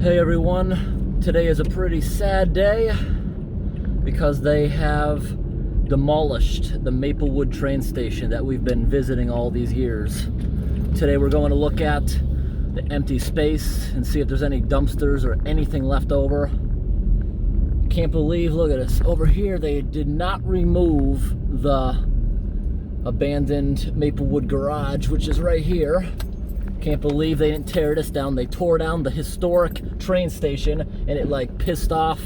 Hey everyone, today is a pretty sad day because they have demolished the Maplewood train station that we've been visiting all these years. Today we're going to look at the empty space and see if there's any dumpsters or anything left over. Can't believe, look at this, over here they did not remove the abandoned Maplewood garage, which is right here. Can't believe they didn't tear this down. They tore down the historic train station, and it like pissed off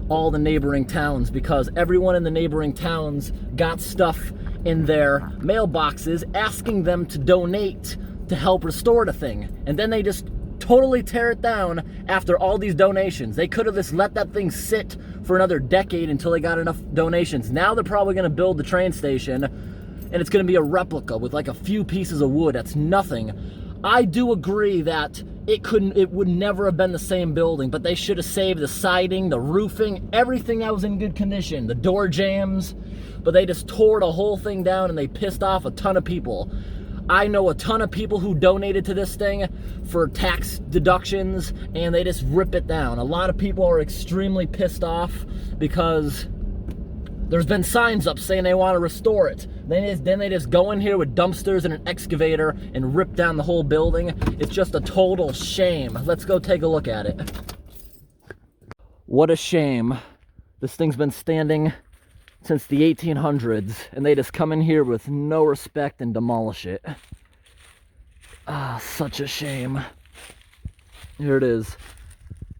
all the neighboring towns because everyone in the neighboring towns got stuff in their mailboxes asking them to donate to help restore the thing. And then they just totally tear it down after all these donations. They could have just let that thing sit for another decade until they got enough donations. Now they're probably going to build the train station, and it's going to be a replica with like a few pieces of wood. That's nothing. I do agree that it would never have been the same building, but they should have saved the siding, the roofing, everything that was in good condition, the door jambs, but they just tore the whole thing down and they pissed off a ton of people. I know a ton of people who donated to this thing for tax deductions, and they just rip it down. A lot of people are extremely pissed off because there's been signs up saying they want to restore it. Then they just go in here with dumpsters and an excavator and rip down the whole building. It's just a total shame. Let's go take a look at it. What a shame. This thing's been standing since the 1800s, and they just come in here with no respect and demolish it. Ah, such a shame. Here it is.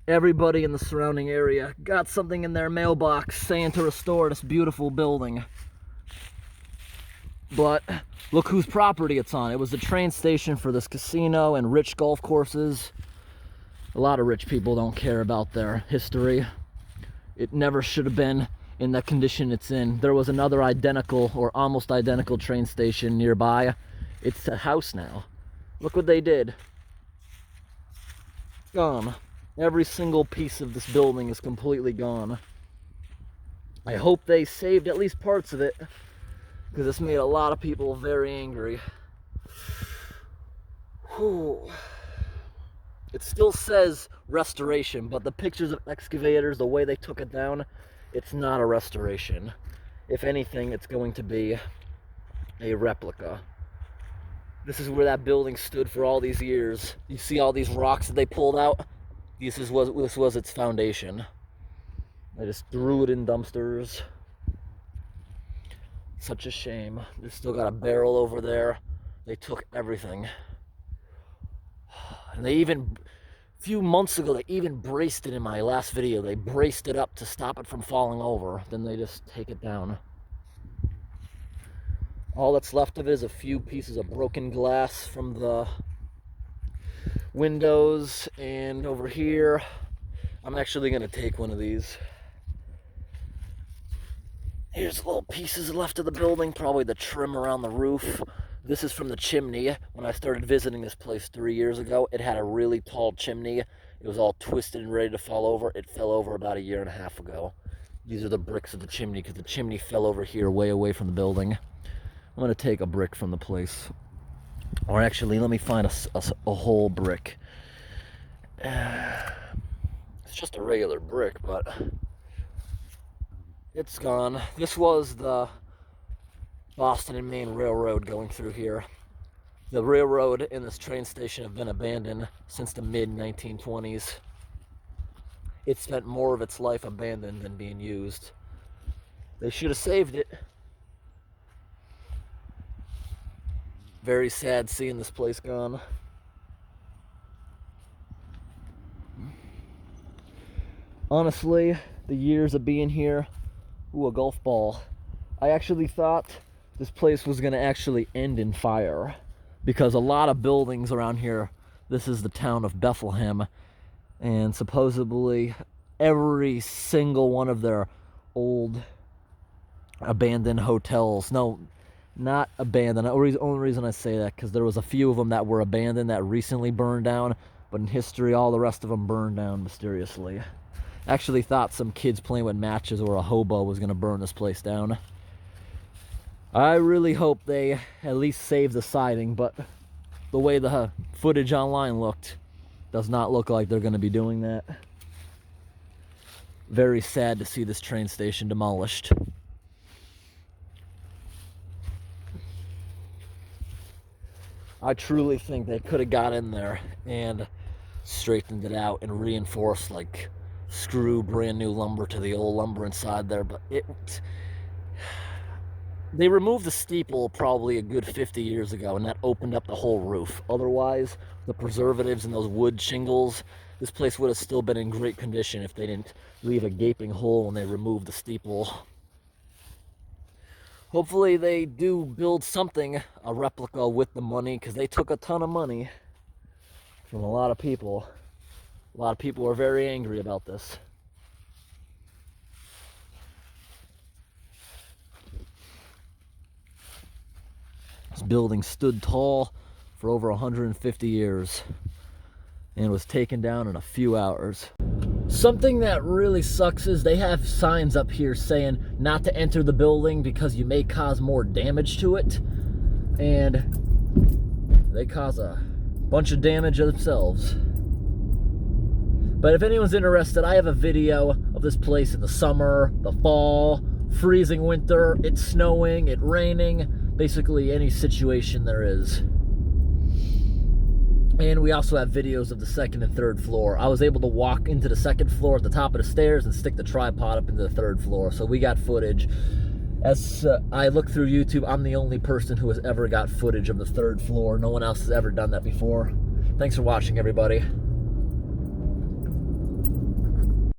Everybody in the surrounding area got something in their mailbox saying to restore this beautiful building. But look whose property it's on. It was the train station for this casino and rich golf courses. A lot of rich people don't care about their history. It never should have been in the condition it's in. There was another identical or almost identical train station nearby. It's a house now. Look what they did. Gone. Every single piece of this building is completely gone. I hope they saved at least parts of it, because this made a lot of people very angry. Whew. It still says restoration, but the pictures of excavators, the way they took it down, it's not a restoration. If anything, it's going to be a replica. This is where that building stood for all these years. You see all these rocks that they pulled out? This was its foundation. They just threw it in dumpsters. Such a shame. They still got a barrel over there. They took everything. And they even, a few months ago, they even braced it in my last video. They braced it up to stop it from falling over. Then they just take it down. All that's left of it is a few pieces of broken glass from the windows, and over here I'm actually going to take one of these. Here's little pieces left of the building, probably the trim around the roof. This is from the chimney. When I started visiting this place 3 years ago, it had a really tall chimney. It was all twisted and ready to fall over. It fell over about a year and a half ago. These are the bricks of the chimney, because the chimney fell over here way away from the building. I'm going to take a brick from the place. Or actually, let me find a whole brick. It's just a regular brick, but it's gone. This was the Boston and Maine Railroad going through here. The railroad and this train station have been abandoned since the mid-1920s. It spent more of its life abandoned than being used. They should have saved it. Very sad seeing this place gone. Honestly, the years of being here, ooh, a golf ball. I actually thought this place was going to actually end in fire, because a lot of buildings around here, this is the town of Bethlehem, and supposedly every single one of their old abandoned hotels, no, not abandoned. The only reason I say that because there was a few of them that were abandoned that recently burned down, but in history, all the rest of them burned down mysteriously. Actually thought some kids playing with matches or a hobo was going to burn this place down. I really hope they at least save the siding, but the way the footage online looked, Does not look like they're going to be doing that. Very sad to see this train station demolished. I truly think they could have got in there and straightened it out and reinforced, like screw brand new lumber to the old lumber inside there, but they removed the steeple probably a good 50 years ago, and that opened up the whole roof. Otherwise, the preservatives and those wood shingles, this place would have still been in great condition if they didn't leave a gaping hole when they removed the steeple. Hopefully they do build something, a replica with the money, because they took a ton of money from a lot of people. A lot of people are very angry about this. This building stood tall for over 150 years and was taken down in a few hours. Something that really sucks is they have signs up here saying not to enter the building because you may cause more damage to it, and they cause a bunch of damage themselves. But if anyone's interested, I have a video of this place in the summer, the fall, freezing winter, it's snowing, it's raining, basically any situation there is. And we also have videos of the second and third floor. I was able to walk into the second floor at the top of the stairs and stick the tripod up into the third floor. So we got footage. As I look through YouTube, I'm the only person who has ever got footage of the third floor. No one else has ever done that before. Thanks for watching, everybody.